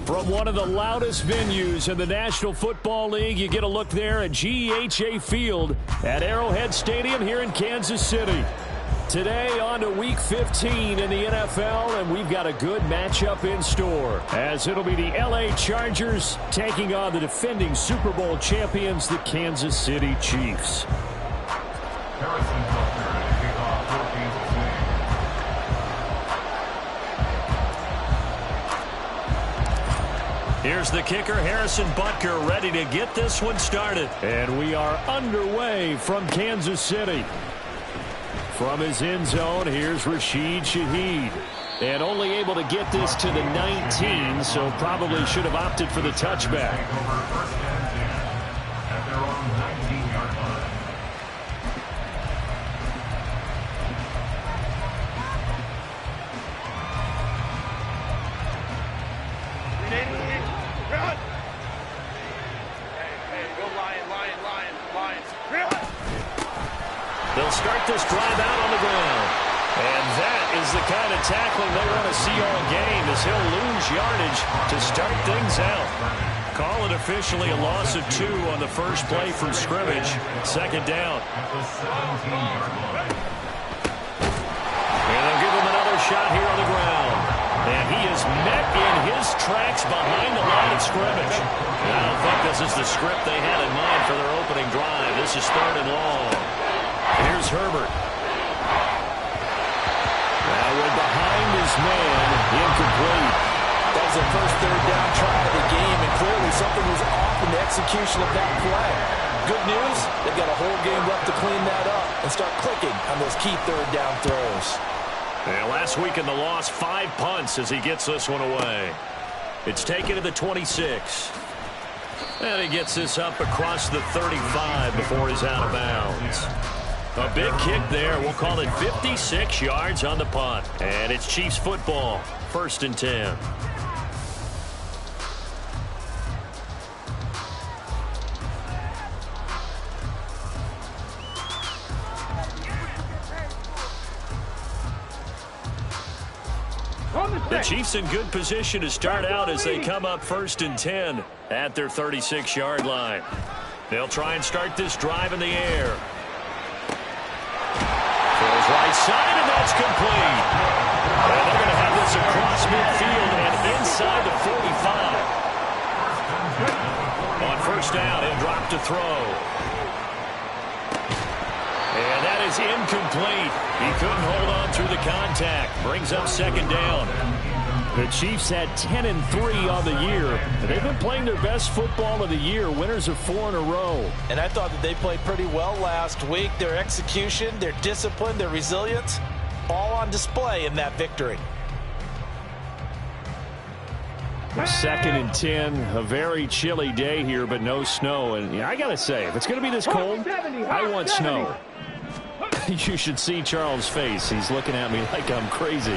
From one of the loudest venues in the National Football League, you get a look there at GEHA Field at Arrowhead Stadium here in Kansas City. Today on to Week 15 in the NFL, and we've got a good matchup in store, as it'll be the LA Chargers taking on the defending Super Bowl champions, the Kansas City Chiefs. Here's the kicker, Harrison Butker, ready to get this one started. And we are underway from Kansas City. From his end zone, here's Rashid Shaheed. And only able to get this to the 19, so probably should have opted for the touchback. They'll start this drive out on the ground. And that is the kind of tackling they want to see all game, as he'll lose yardage to start things out. Call it officially a loss of 2 on the first play from scrimmage. Second down. And they'll give him another shot here on the ground. And he is met in his tracks behind the line of scrimmage. I don't think this is the script they had in mind for their opening drive. This is 3rd and long. Here's Herbert. Now we're behind his man, incomplete. That was the first 3rd down try of the game, and clearly something was off in the execution of that play. Good news, they've got a whole game left to clean that up and start clicking on those key 3rd down throws. And last week in the loss, 5 punts as he gets this one away. It's taken to the 26. And he gets this up across the 35 before he's out of bounds. A big kick there. We'll call it 56 yards on the punt. And it's Chiefs football. 1st and 10. The Chiefs in good position to start out as they come up 1st and 10 at their 36-yard line. They'll try and start this drive in the air. Throws right side, and that's complete. And they're going to have this across midfield and inside the 45. On 1st down, he'll drop to throw. And that is incomplete. He couldn't hold on through the contact. Brings up 2nd down. The Chiefs had 10-3 on the year. They've been playing their best football of the year, winners of 4 in a row. And I thought that they played pretty well last week. Their execution, their discipline, their resilience, all on display in that victory. 2nd and 10, a very chilly day here, but no snow. And I got to say, if it's going to be this cold, I want snow. You should see Charles' face. He's looking at me like I'm crazy.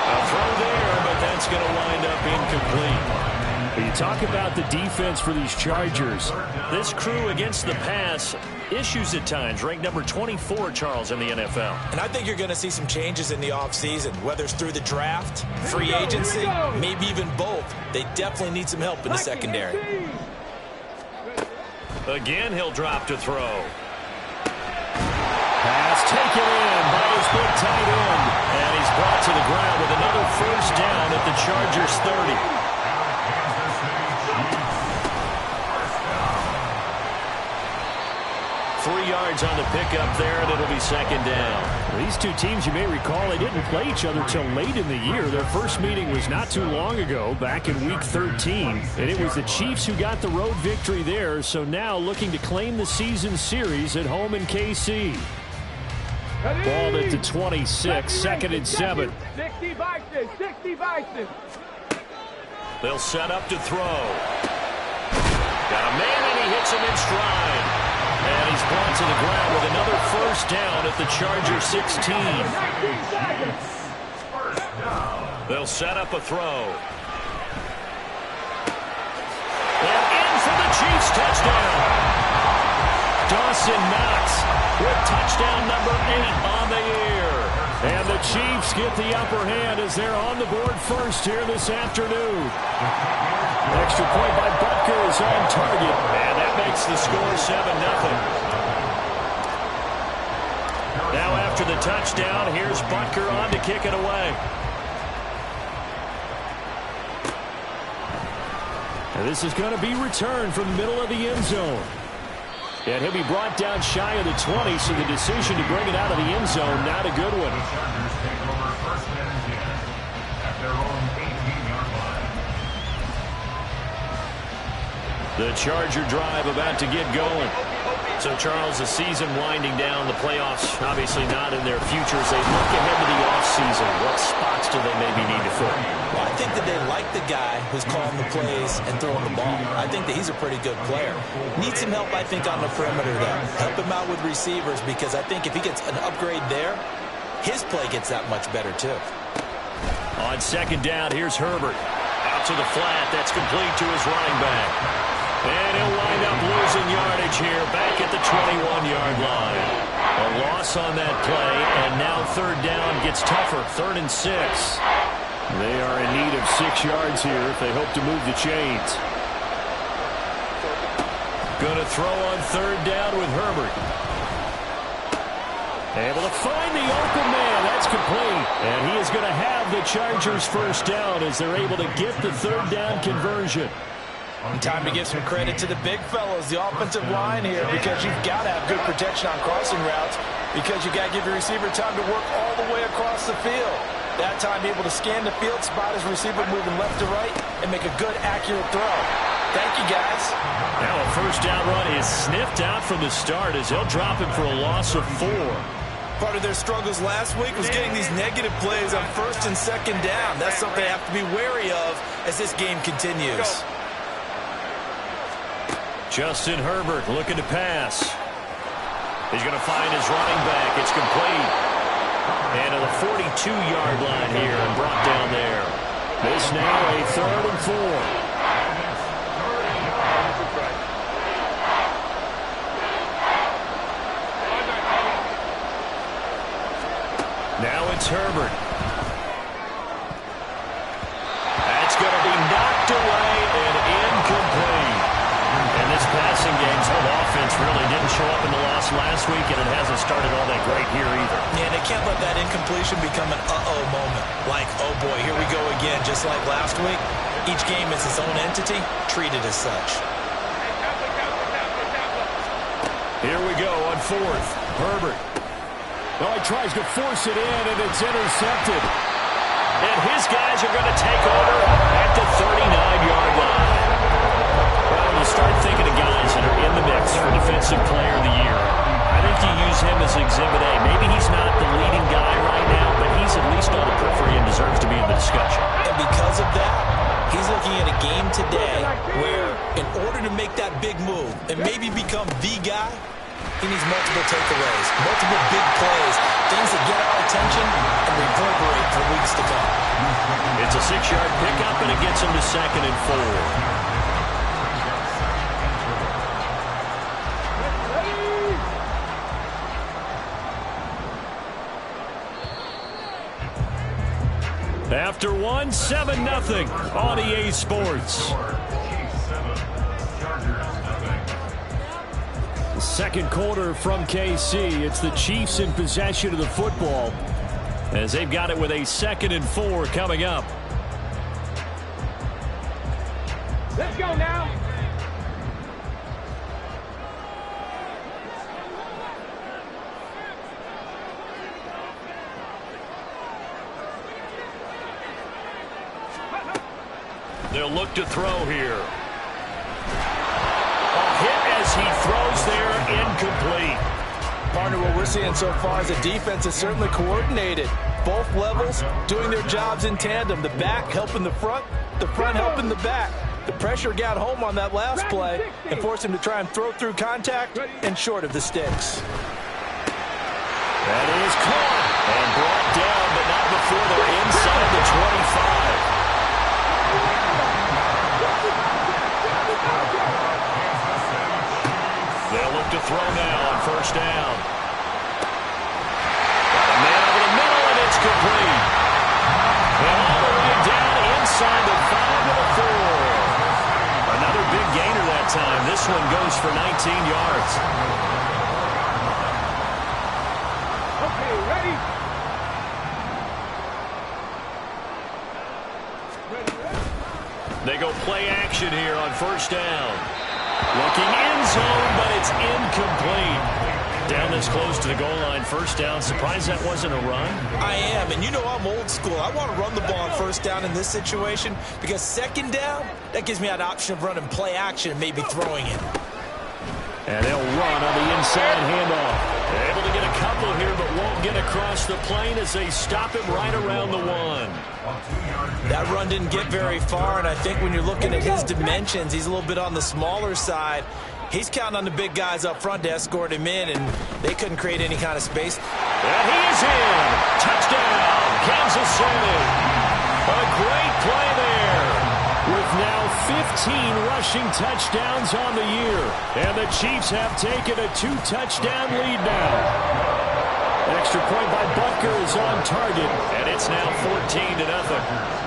A throw there, but that's going to wind up incomplete. But you talk about the defense for these Chargers. This crew against the pass, issues at times, ranked number 24, Charles, in the NFL. And I think you're going to see some changes in the offseason, whether it's through the draft, free agency, maybe even both. They definitely need some help in the secondary. Again, he'll drop to throw. Pass taken in by his big tight end. And he's brought to the ground with another 1st down at the Chargers 30. Three yards on the pickup there, and it'll be 2nd down. These two teams, you may recall, they didn't play each other till late in the year. Their first meeting was not too long ago, back in Week 13. And it was the Chiefs who got the road victory there, so now looking to claim the season series at home in KC. Ball at the 26, 2nd and 7. 60 Bison. They'll set up to throw. Got a man, and he hits him in stride. And he's brought to the ground with another 1st down at the Chargers 16. They'll set up a throw. And in for the Chiefs touchdown. Dawson Knox with touchdown number 8 on the year. And the Chiefs get the upper hand as they're on the board first here this afternoon. Extra point by Butker is on target. And that makes the score 7-0. Now after the touchdown, here's Butker on to kick it away. And this is going to be returned from the middle of the end zone. And he'll be brought down shy of the 20, so the decision to bring it out of the end zone, not a good one. The Charger drive about to get going. So, Charles, the season winding down, the playoffs obviously not in their future as they look ahead to the offseason. What spots do they maybe need to fill? Well, I think that they like the guy who's calling the plays and throwing the ball. I think that he's a pretty good player. Needs some help, I think, on the perimeter, though. Help him out with receivers because I think if he gets an upgrade there, his play gets that much better, too. On second down, here's Herbert. Out to the flat. That's complete to his running back. And he'll wind up losing yardage here back at the 21-yard line. A loss on that play, and now third down gets tougher. 3rd and 6. They are in need of 6 yards here if they hope to move the chains. Going to throw on third down with Herbert. Able to find the open man. That's complete. And he is going to have the Chargers first down as they're able to get the third down conversion. And time to give some credit to the big fellows, the offensive line here, because you've got to have good protection on crossing routes because you've got to give your receiver time to work all the way across the field. That time able to scan the field, spot his receiver moving left to right, and make a good, accurate throw. Thank you, guys. Now a first down run is sniffed out from the start as they'll drop him for a loss of 4. Part of their struggles last week was getting these negative plays on 1st and 2nd down. That's something they have to be wary of as this game continues. Justin Herbert looking to pass. He's going to find his running back. It's complete. And to the 42-yard line here and brought down there. This now a 3rd and 4. Now it's Herbert. That's going to be knocked away and incomplete. And this passing game's whole offense really didn't show up in the loss last week, and it hasn't started all that great here either. Yeah, they can't let that incompletion become an uh-oh moment. Like, oh boy, here we go again. Just like last week, each game is its own entity, treated as such. Here we go on 4th. Herbert. Oh, he tries to force it in, and it's intercepted. And his guys are going to take over at the 39-yard line. Well, when you start thinking of guys that are in the mix for Defensive Player of the Year, I think you use him as Exhibit A. Maybe he's not the leading guy right now, but he's at least on the periphery and deserves to be in the discussion. And because of that, he's looking at a game today where in order to make that big move and maybe become the guy, he needs multiple takeaways, multiple big plays, things that get our attention and reverberate for weeks to come. It's a 6-yard pickup, and it gets him to 2nd and 4. After 1, 7-0 on EA Sports. The second quarter from KC. It's the Chiefs in possession of the football as they've got it with a 2nd and 4 coming up. Let's go now. They'll look to throw here. A hit as he throws there, incomplete. Partner, what we're seeing so far is the defense is certainly coordinated. Both levels doing their jobs in tandem. The back helping the front helping the back. The pressure got home on that last play and forced him to try and throw through contact and short of the sticks. That is caught and brought down, but not before they're inside the 25. They'll look to throw now on 1st down. Got a man over the middle, and for 19 yards. Okay, ready? They go play action here on first down. Looking end zone, but it's incomplete. Down this close to the goal line, first down. Surprised that wasn't a run? I am, and you know I'm old school. I want to run the ball on first down in this situation because second down, that gives me an option of running play action and maybe throwing it. And they'll run on the inside handoff. Able to get a couple here, but won't get across the plane as they stop him right around the 1. That run didn't get very far, and I think when you're looking at his dimensions, he's a little bit on the smaller side. He's counting on the big guys up front to escort him in, and they couldn't create any kind of space. And he's in. Touchdown, Kansas City. A great play there. With now 15 rushing touchdowns on the year. And the Chiefs have taken a 2-touchdown lead now. Extra point by Butker is on target, and it's now 14-0.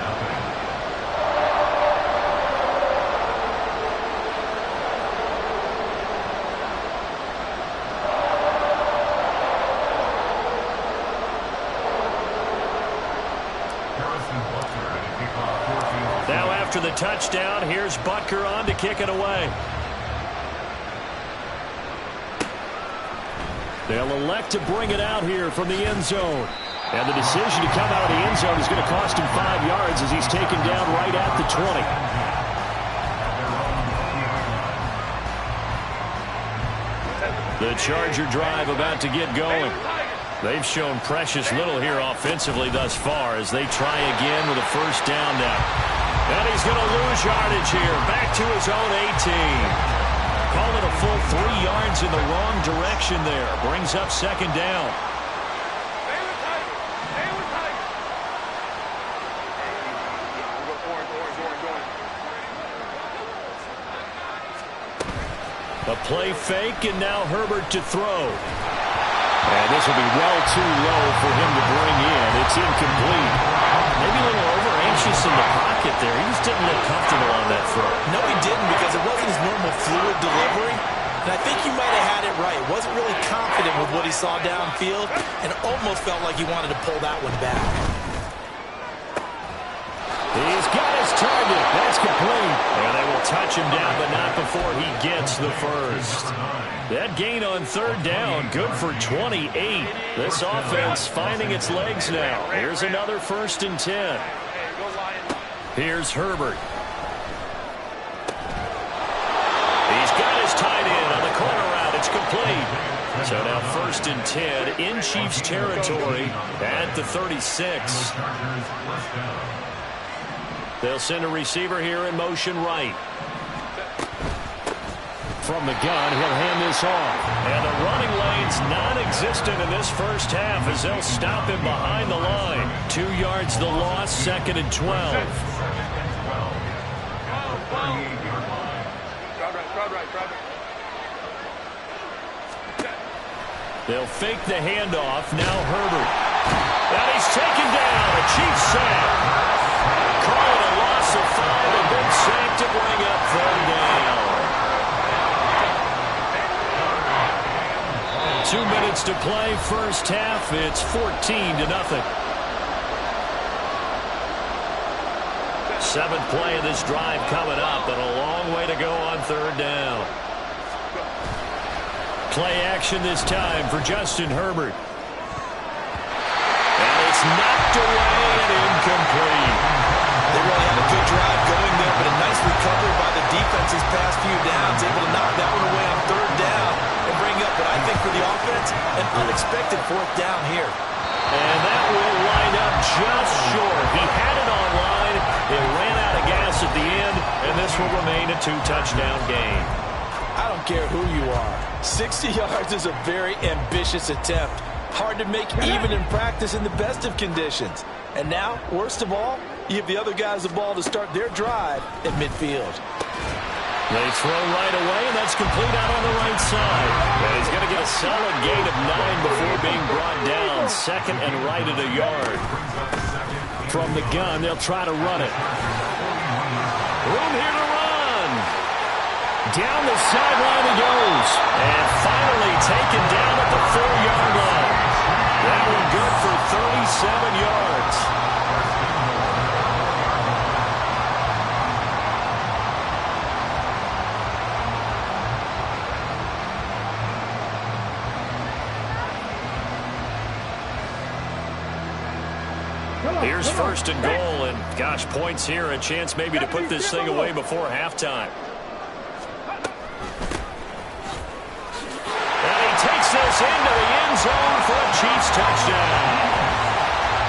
Now after the touchdown, here's Butker on to kick it away. They'll elect to bring it out here from the end zone. And the decision to come out of the end zone is going to cost him 5 yards as he's taken down right at the 20. The Charger drive about to get going. They've shown precious little here offensively thus far as they try again with a first down now. And he's going to lose yardage here. Back to his own 18. Call it a full 3 yards in the wrong direction there. Brings up second down. A play fake, and now Herbert to throw. And this will be well too low for him to bring in. It's incomplete. Maybe a little over-anxious in the pocket there. He just didn't look comfortable on that throw. No, he didn't, because it wasn't his normal fluid delivery. And I think he might have had it right. Wasn't really confident with what he saw downfield and almost felt like he wanted to pull that one back. He's got his target. That's complete. And they will touch him down, but not before he gets the first. That gain on third down, good for 28. This offense finding its legs now. Here's another 1st and 10. Here's Herbert. He's got his tight end on the corner route. It's complete. So now 1st and 10 in Chiefs territory at the 36. They'll send a receiver here in motion right. From the gun, he'll hand this off. And the running lane's non-existent in this first half as they'll stop him behind the line. 2 yards the loss, 2nd and 12. They'll fake the handoff. Now Herbert. And he's taken down. A Chiefs sack. Call it a loss of 5. A big sack to bring up third down. 2 minutes to play, first half. It's 14-0. 7th play of this drive coming up, and a long way to go on third down. Play action this time for Justin Herbert. And it's knocked away and incomplete. They really had a good drive going there, but a nice recovery by the defense these past few downs. Able to knock that one away on third down and bring up what I think for the offense, an unexpected 4th down here. And that will line up just short. He had it on line. It ran out of gas at the end, and this will remain a 2-touchdown game. I don't care who you are. 60 yards is a very ambitious attempt. Hard to make even in practice in the best of conditions. And now, worst of all, you give the other guys the ball to start their drive at midfield. They throw right away, and that's complete out on the right side. And he's going to get a solid gain of 9 before being brought down. 2nd and right at a yard. From the gun, they'll try to run it. Room here to run. Down the sideline he goes. And finally taken down at the 4-yard line. That one good for 37 yards. Here's first and goal, and gosh, points here, a chance maybe to put this thing away before halftime. And he takes this into the end zone for a Chiefs touchdown.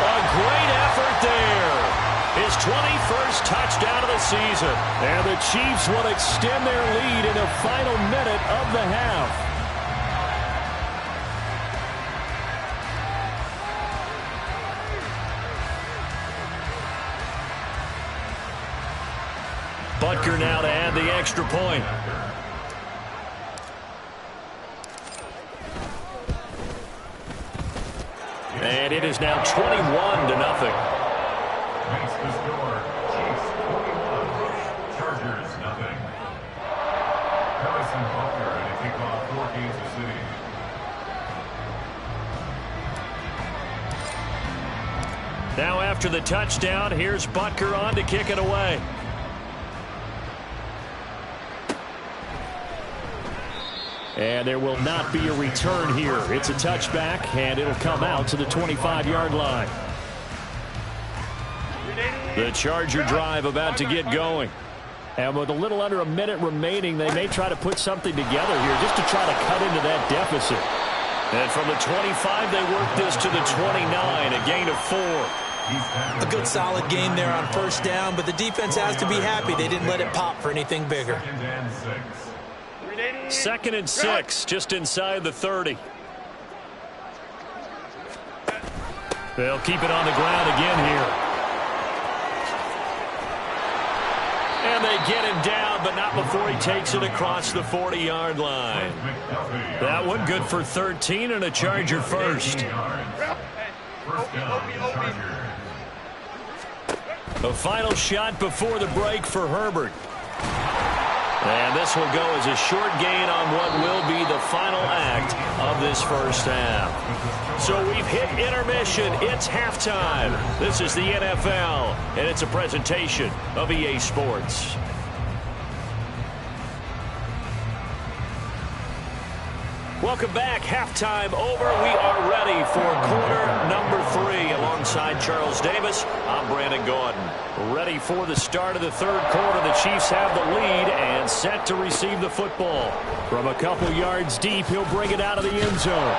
A great effort there. His 21st touchdown of the season. And the Chiefs will extend their lead in the final minute of the half. Butker now to add the extra point. And it is now 21-0. Makes the score. Chiefs 21, Chargers nothing. Harrison Butker and a kickoff for Kansas City. Now after the touchdown, here's Butker on to kick it away. And there will not be a return here. It's a touchback, and it'll come out to the 25-yard line. The Charger drive about to get going. And with a little under a minute remaining, they may try to put something together here just to try to cut into that deficit. And from the 25, they work this to the 29, a gain of 4. A good solid game there on first down, but the defense has to be happy they didn't let it pop for anything bigger. 2nd and 6, just inside the 30. They'll keep it on the ground again here. And they get him down, but not before he takes it across the 40-yard line. That one good for 13 and a Charger first. A final shot before the break for Herbert. And this will go as a short gain on what will be the final act of this first half. So we've hit intermission. It's halftime. This is the NFL, and it's a presentation of EA Sports. Welcome back. Halftime over. We are ready for quarter number 3. Alongside Charles Davis, I'm Brandon Gordon. Ready for the start of the third quarter. The Chiefs have the lead and set to receive the football. From a couple yards deep, he'll bring it out of the end zone.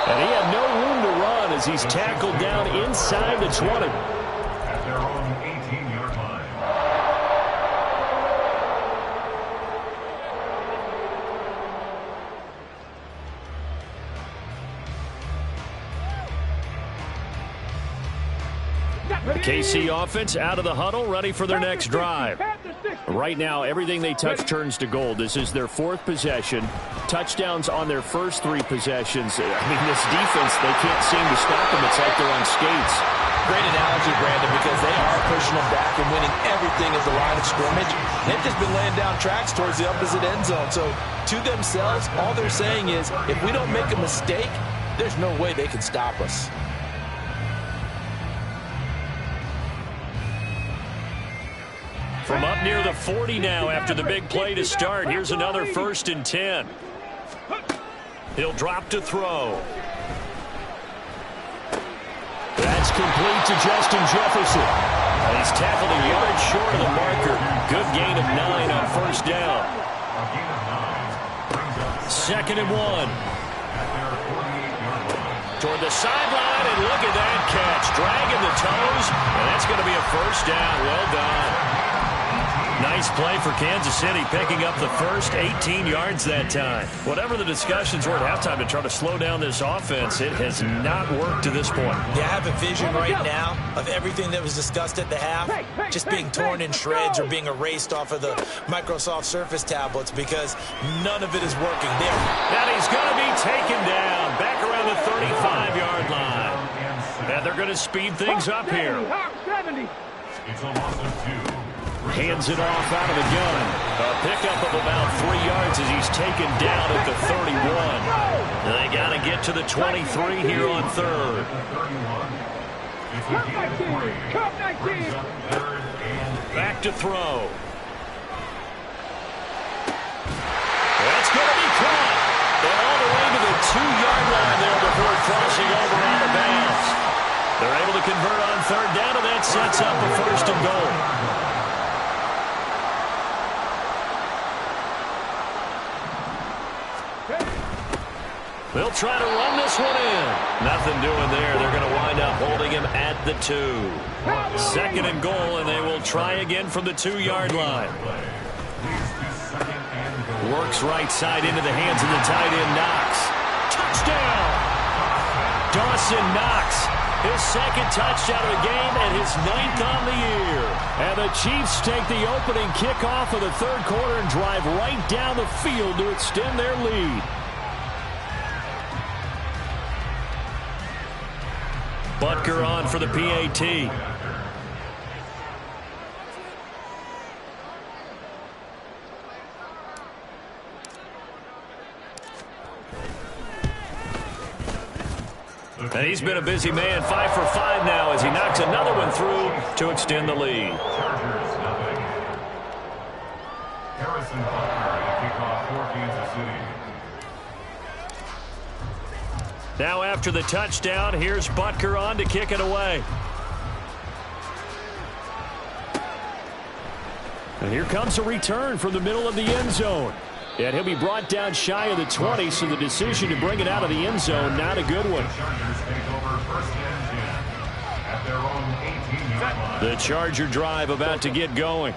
And he had no room to run as he's tackled down inside the 20. At their own 18-yard line. The KC offense out of the huddle, ready for their next drive. Right now, everything they touch turns to gold. This is their 4th possession. Touchdowns on their first 3 possessions. I mean, this defense, they can't seem to stop them. It's like they're on skates. Great analogy, Brandon, because they are pushing them back and winning everything at the line of scrimmage. They've just been laying down tracks towards the opposite end zone. So, to themselves, all they're saying is, if we don't make a mistake, there's no way they can stop us. From up near the 40 now after the big play to start. Here's another 1st and 10. He'll drop to throw. That's complete to Justin Jefferson. And he's tackled a yard short of the marker. Good gain of 9 on first down. 2nd and 1. Toward the sideline, and look at that catch. Dragging the toes, and that's going to be a first down. Well done. Nice play for Kansas City, picking up the first 18 yards that time. Whatever the discussions were at halftime to try to slow down this offense, it has not worked to this point. Yeah, I have a vision right now of everything that was discussed at the half just being torn in shreds or being erased off of the Microsoft Surface tablets because none of it is working there. And he's going to be taken down back around the 35-yard line. And they're going to speed things up here. It's a loss of 2. Hands it off out of the gun. A pickup of about 3 yards as he's taken down at the 31. They got to get to the 23 here on third. Back to throw. That's going to be caught. And all the way to the 2-yard line there before crossing over out of bounds. They're able to convert on third down, and that sets up a first and goal. They'll try to run this one in. Nothing doing there. They're going to wind up holding him at the 2. Second and goal, and they will try again from the 2-yard line. Works right side into the hands of the tight end, Knox. Touchdown! Dawson Knox, his second touchdown of the game and his 9th on the year. And the Chiefs take the opening kickoff of the third quarter and drive right down the field to extend their lead. Butker on for the PAT. And he's been a busy man, 5 for 5 now as he knocks another one through to extend the lead. Chargers, nothing. Harrison Butker in a kickoff for Kansas City. Now after the touchdown, here's Butker on to kick it away. And here comes a return from the middle of the end zone. And he'll be brought down shy of the 20, so the decision to bring it out of the end zone, not a good one. The Charger drive about to get going.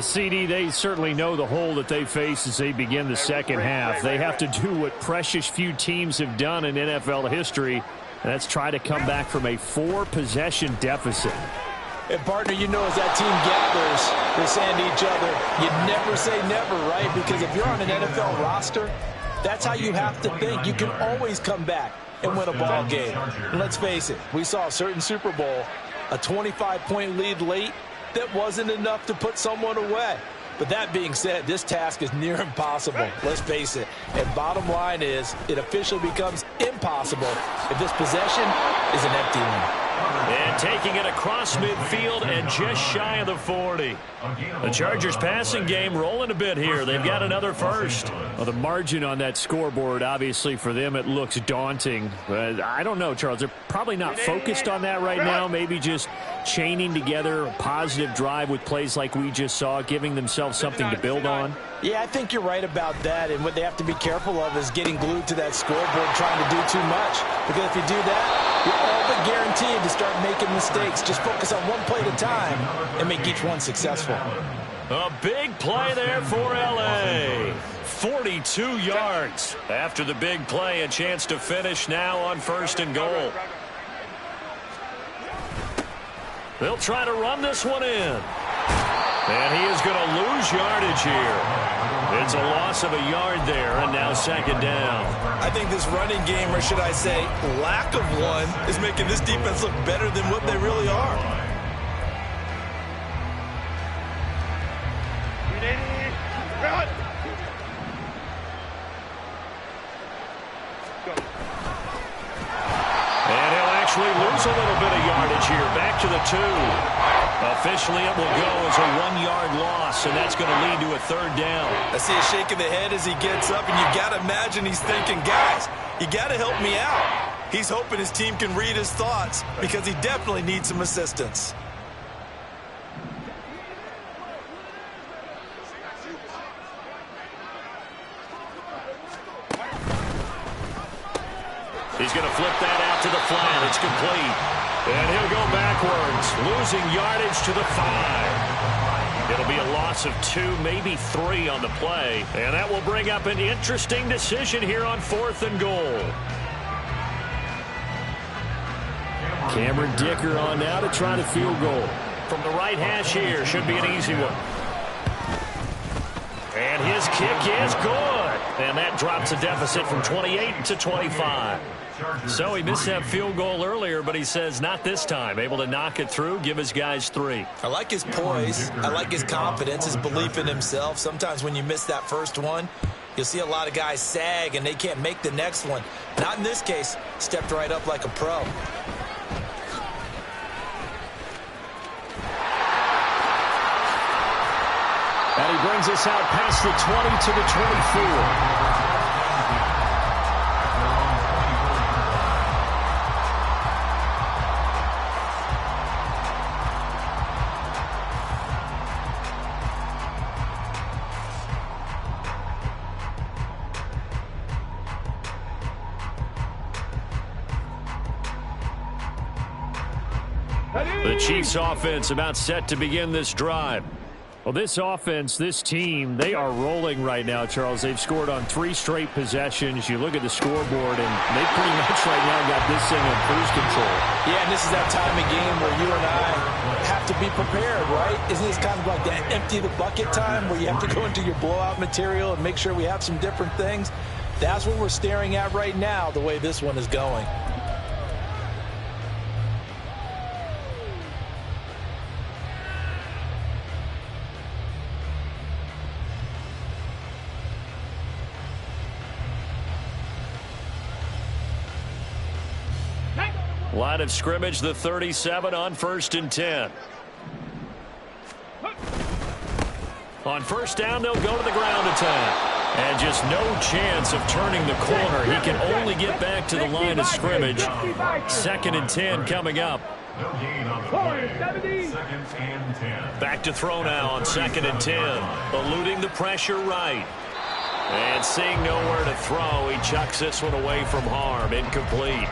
CD, they certainly know the hole that they face as they begin the second half. They have to do what precious few teams have done in NFL history, and that's try to come back from a 4-possession deficit. And, partner, you know as that team gathers, they're saying to each other, you never say never, right? Because if you're on an NFL roster, that's how you have to think. You can always come back and win a ball game. And let's face it, we saw a certain Super Bowl, a 25-point lead late, that wasn't enough to put someone away. But that being said, this task is near impossible. Let's face it. And bottom line is, it officially becomes impossible if this possession is an empty one. And taking it across midfield and just shy of the 40. The Chargers passing game rolling a bit here. They've got another first. Well, the margin on that scoreboard, obviously for them, it looks daunting. But I don't know, Charles. They're probably not focused on that right now. Maybe just chaining together a positive drive with plays like we just saw, giving themselves something to build on. Yeah, I think you're right about that. And what they have to be careful of is getting glued to that scoreboard, trying to do too much. Because if you do that, you're all but guaranteed to start making mistakes. Just focus on one play at a time and make each one successful. A big play there for L.A. 42 yards. After the big play, a chance to finish now on first and goal. They'll try to run this one in. And he is going to lose yardage here. It's a loss of a yard there, and now second down. I think this running game, or should I say lack of one, is making this defense look better than what they really are. And he'll actually lose a little bit of yardage here. Back to the 2. Officially, it will go as a 1-yard loss, and that's going to lead to a third down. I see a shake of the head as he gets up, and you got to imagine he's thinking, guys, you got to help me out. He's hoping his team can read his thoughts because he definitely needs some assistance. He's going to flip that out to the flat. It's complete. And he'll go backwards, losing yardage to the 5. It'll be a loss of 2, maybe 3 on the play. And that will bring up an interesting decision here on fourth and goal. Cameron Dicker on now to try the field goal. From the right hash here, should be an easy one. And his kick is good. And that drops a deficit from 28 to 25. So he missed that field goal earlier, but he says not this time. Able to knock it through, give his guys 3. I like his poise. I like his confidence, his belief in himself. Sometimes when you miss that first one, you'll see a lot of guys sag and they can't make the next one. Not in this case. Stepped right up like a pro. And he brings us out past the 20 to the 24. The Chiefs offense about set to begin this drive. Well, this offense, this team, they are rolling right now, Charles. They've scored on 3 straight possessions. You look at the scoreboard, and they pretty much right now got this thing in cruise control. Yeah, and this is that time of game where you and I have to be prepared, right? Isn't this kind of like that empty the bucket time where you have to go into your blowout material and make sure we have some different things? That's what we're staring at right now, the way this one is going. Line of scrimmage, the 37 on 1st and 10. On 1st down, they'll go to the ground attack. And just no chance of turning the corner. He can only get back to the line of scrimmage. 2nd and 10 coming up. No gain on the play. 2nd and 10. Back to throw now on 2nd and 10. Eluding the pressure right. And seeing nowhere to throw, he chucks this one away from harm. Incomplete.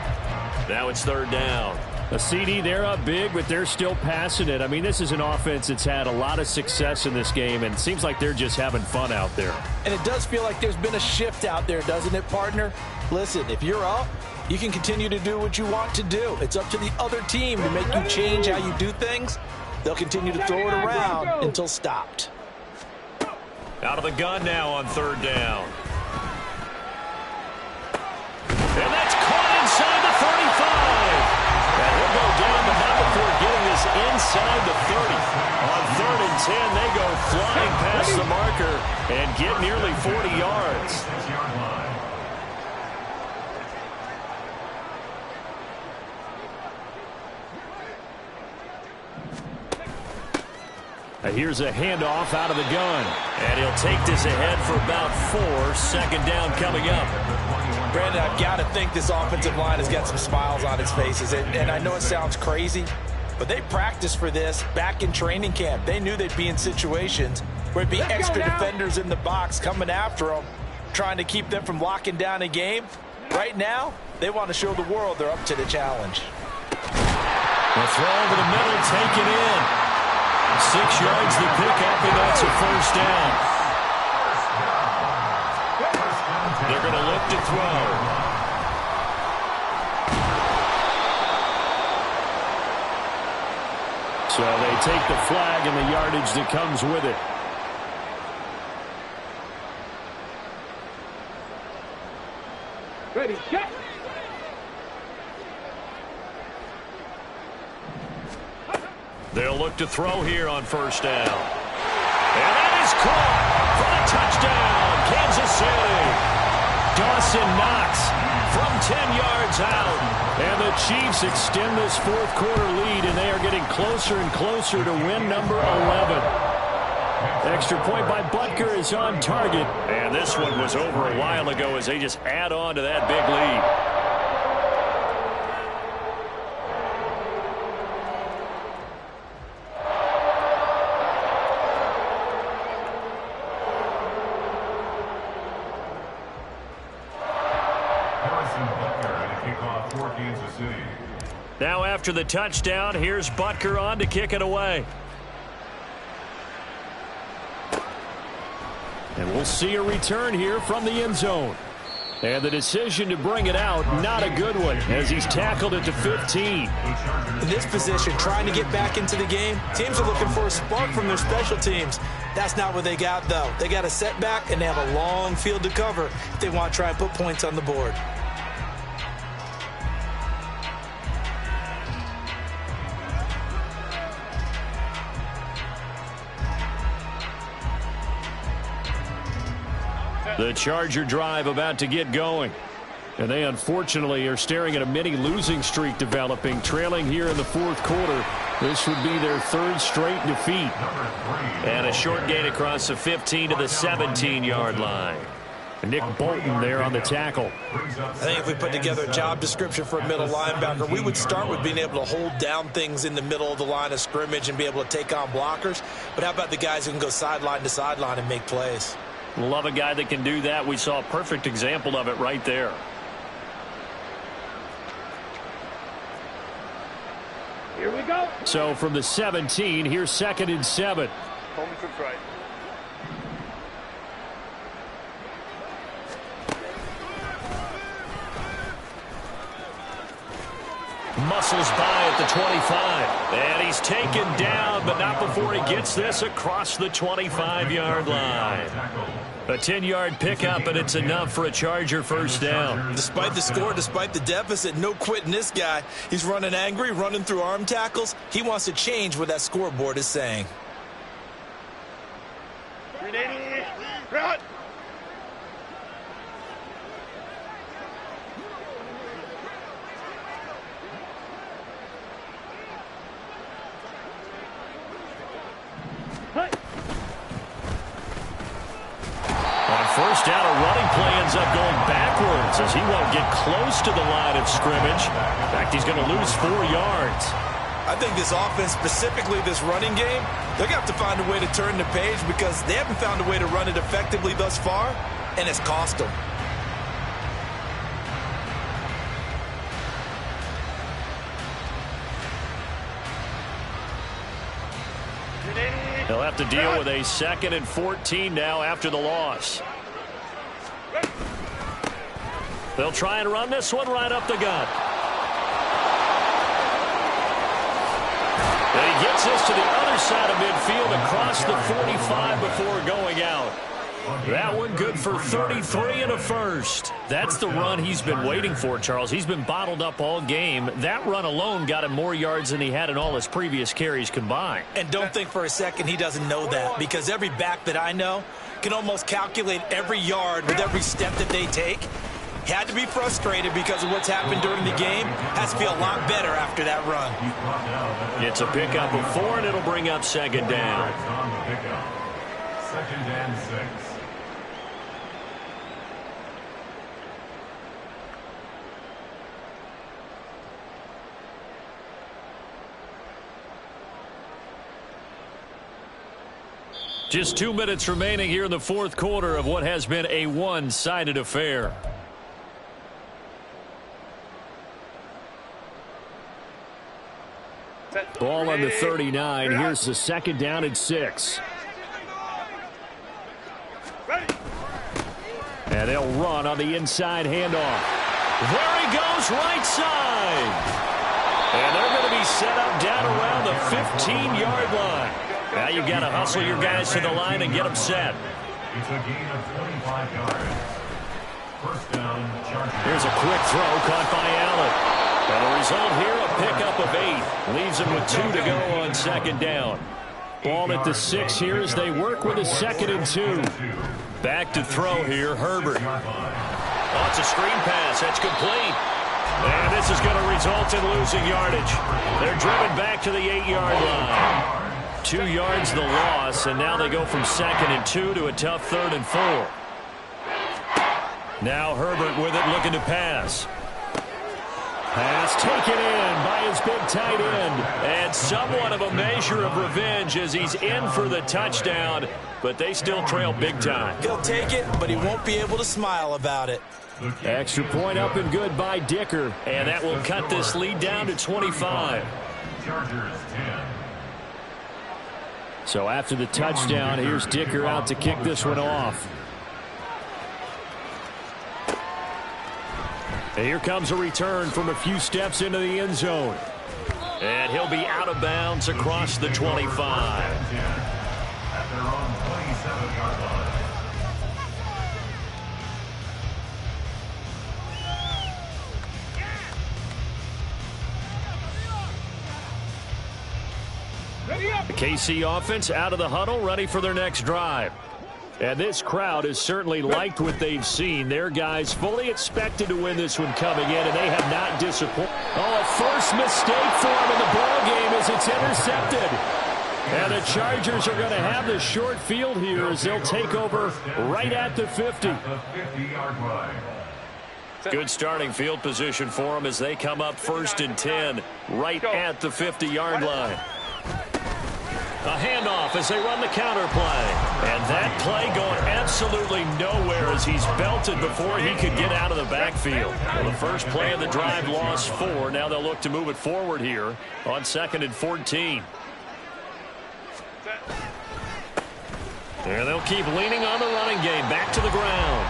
Now it's 3rd down. A CD, they're up big, but they're still passing it. I mean, this is an offense that's had a lot of success in this game, and it seems like they're just having fun out there. And it does feel like there's been a shift out there, doesn't it, partner? Listen, if you're up, you can continue to do what you want to do. It's up to the other team to make you change how you do things. They'll continue to throw it around until stopped. Out of the gun now on 3rd down. And that's caught inside the 35. And he'll go down, but not before getting this inside the 30. On 3rd and 10, they go flying past the marker and get nearly 40 yards. 6-yard line. Here's a handoff out of the gun. And he'll take this ahead for about 4. 2nd down coming up. Brandon, I've got to think this offensive line has got some smiles on its faces. And I know it sounds crazy, but they practiced for this back in training camp. They knew they'd be in situations where it'd be extra defenders in the box coming after them, trying to keep them from locking down a game. Right now, they want to show the world they're up to the challenge. The throw over the middle, taken in. 6 yards the pickup, and that's a 1st down. They're going to look to throw. So they take the flag and the yardage that comes with it. Ready, set. They'll look to throw here on 1st down. And that is caught for the touchdown, Kansas City. Dawson Knox from 10 yards out. And the Chiefs extend this 4th quarter lead, and they are getting closer and closer to win number 11. Extra point by Butker is on target. And this one was over a while ago as they just add on to that big lead. Now after the touchdown, here's Butker on to kick it away. And we'll see a return here from the end zone. And the decision to bring it out, not a good one, as he's tackled at the 15. In this position, trying to get back into the game, teams are looking for a spark from their special teams. That's not what they got, though. They got a setback, and they have a long field to cover if they want to try and put points on the board. The Charger drive about to get going. And they unfortunately are staring at a mini losing streak developing, trailing here in the fourth quarter. This would be their third straight defeat. And a short gain across the 15 to the 17-yard line. Nick Bolton there on the tackle. I think if we put together a job description for a middle linebacker, we would start with being able to hold down things in the middle of the line of scrimmage and be able to take on blockers. But how about the guys who can go sideline to sideline and make plays? Love a guy that can do that. We saw a perfect example of it right there. Here we go. So from the 17, here's 2nd and 7. Home for right. Muscles by at the 25. And he's taken down, but not before he gets this across the 25-yard line. A 10-yard pickup, and it's enough for a Charger first down. Despite the score, despite the deficit, no quitting this guy. He's running angry, running through arm tackles. He wants to change what that scoreboard is saying. 380. Run. First down, a running play ends up going backwards as he won't get close to the line of scrimmage. In fact, he's going to lose 4 yards. I think this offense, specifically this running game, they're going to have to find a way to turn the page because they haven't found a way to run it effectively thus far, and it's cost them. They'll have to deal with a 2nd and 14 now after the loss. They'll try and run this one right up the gut. And he gets this to the other side of midfield across the 45 before going out. That one good for 33 and a first. That's the run he's been waiting for, Charles. He's been bottled up all game. That run alone got him more yards than he had in all his previous carries combined. And don't think for a second he doesn't know that, because every back that I know can almost calculate every yard with every step that they take. He had to be frustrated because of what's happened during the game. Has to feel a lot better after that run. It's a pickup of 4, and it'll bring up 2nd down. 2nd and 6. Just 2 minutes remaining here in the fourth quarter of what has been a one-sided affair. Ball on the 39. Here's the 2nd down and 6. And they'll run on the inside handoff. There he goes, right side. And they're going to be set up down around the 15-yard line. Now you've got to hustle your guys to the line and get them set. It's a gain of 25 yards. First down, Chargers. Here's a quick throw caught by Allen. And the result here, a pickup of 8. Leaves him with 2 to go on 2nd down. Ball at the 6 here as they work with a 2nd and 2. Back to throw here, Herbert. Oh, it's a screen pass. That's complete. And this is going to result in losing yardage. They're driven back to the 8-yard line. 2 yards the loss, and now they go from 2nd and 2 to a tough 3rd and 4. Now Herbert with it, looking to pass. Pass taken in by his big tight end. And somewhat of a measure of revenge as he's in for the touchdown, but they still trail big time. He'll take it, but he won't be able to smile about it. Extra point up and good by Dicker, and that will cut this lead down to 25. Chargers 10. So after the touchdown, here's Dicker out to kick this one off. Here comes a return from a few steps into the end zone. And he'll be out of bounds across the 25. At their own 27-yard line. The KC offense out of the huddle, ready for their next drive. And this crowd has certainly liked what they've seen. Their guys fully expected to win this one coming in, and they have not disappointed. Oh, a first mistake for him in the ball game as it's intercepted. And the Chargers are going to have the short field here as they'll take over right at the 50. Good starting field position for them as they come up 1st and 10 right at the 50-yard line. A handoff as they run the counter play. And that play going absolutely nowhere as he's belted before he could get out of the backfield. Well, the first play of the drive lost 4. Now they'll look to move it forward here on 2nd and 14. And they'll keep leaning on the running game back to the ground.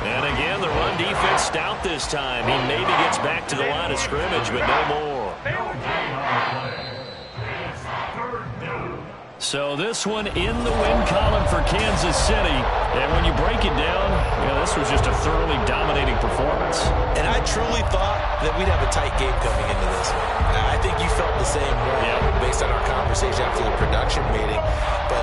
And again, the run defense stout this time. He maybe gets back to the line of scrimmage, but no more. So this one in the win column for Kansas City. And when you break it down, this was just a thoroughly dominating performance. And I truly thought that we'd have a tight game coming into this one. I think you felt the same way based on our conversation after the production meeting. But